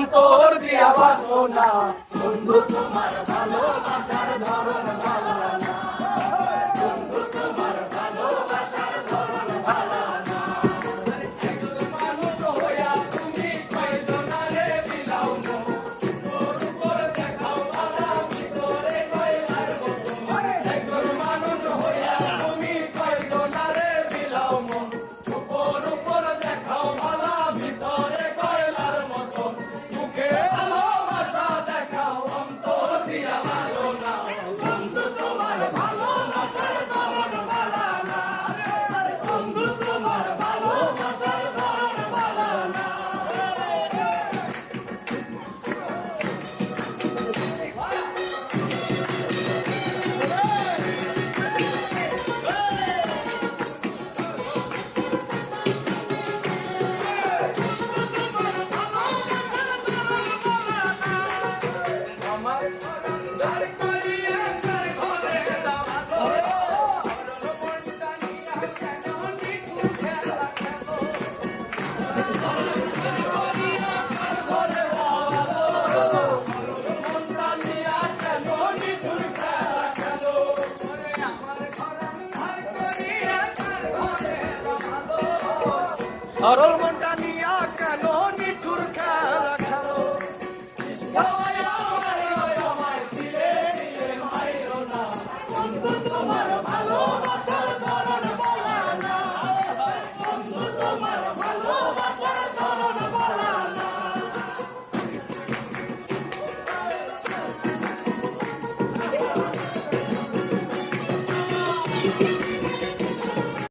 অন্তর দিয়া বাসনা বন্ধু তোমার ভালোবাসার ধরন ভালো না বন্ধু তোমার ভালোবাসার ধরন ভালো না একজন মানুষ হইয়া তুমি কয়জনারে বিলাও মন তোর উপর দেখাও ভালা ভিতরে কয়লার মতো একজন মানুষ হইয়া তুমি কয়জনারে বিলাও মন উপর দেখাও ভালা ভিতরে কয়লার মতো মুখে ভালোবাসা দেখাও অন্তর দিয়া ভালো না বন্ধু তোমার ভালোবাসার ধরন ভালো না বন্ধু তোমার ভালোবাসার ধরন ভালো না আমার ধার করিয়া তার ঘরে দাও মনটা নিয়া কেন নিঠুর খেলা খেলো মনটা নিয়া কেন নিঠুর খেলা খেলো আমার ঘরাম ধার করিয়া তার ঘরে দাও সরল মনটা নিয়া কেন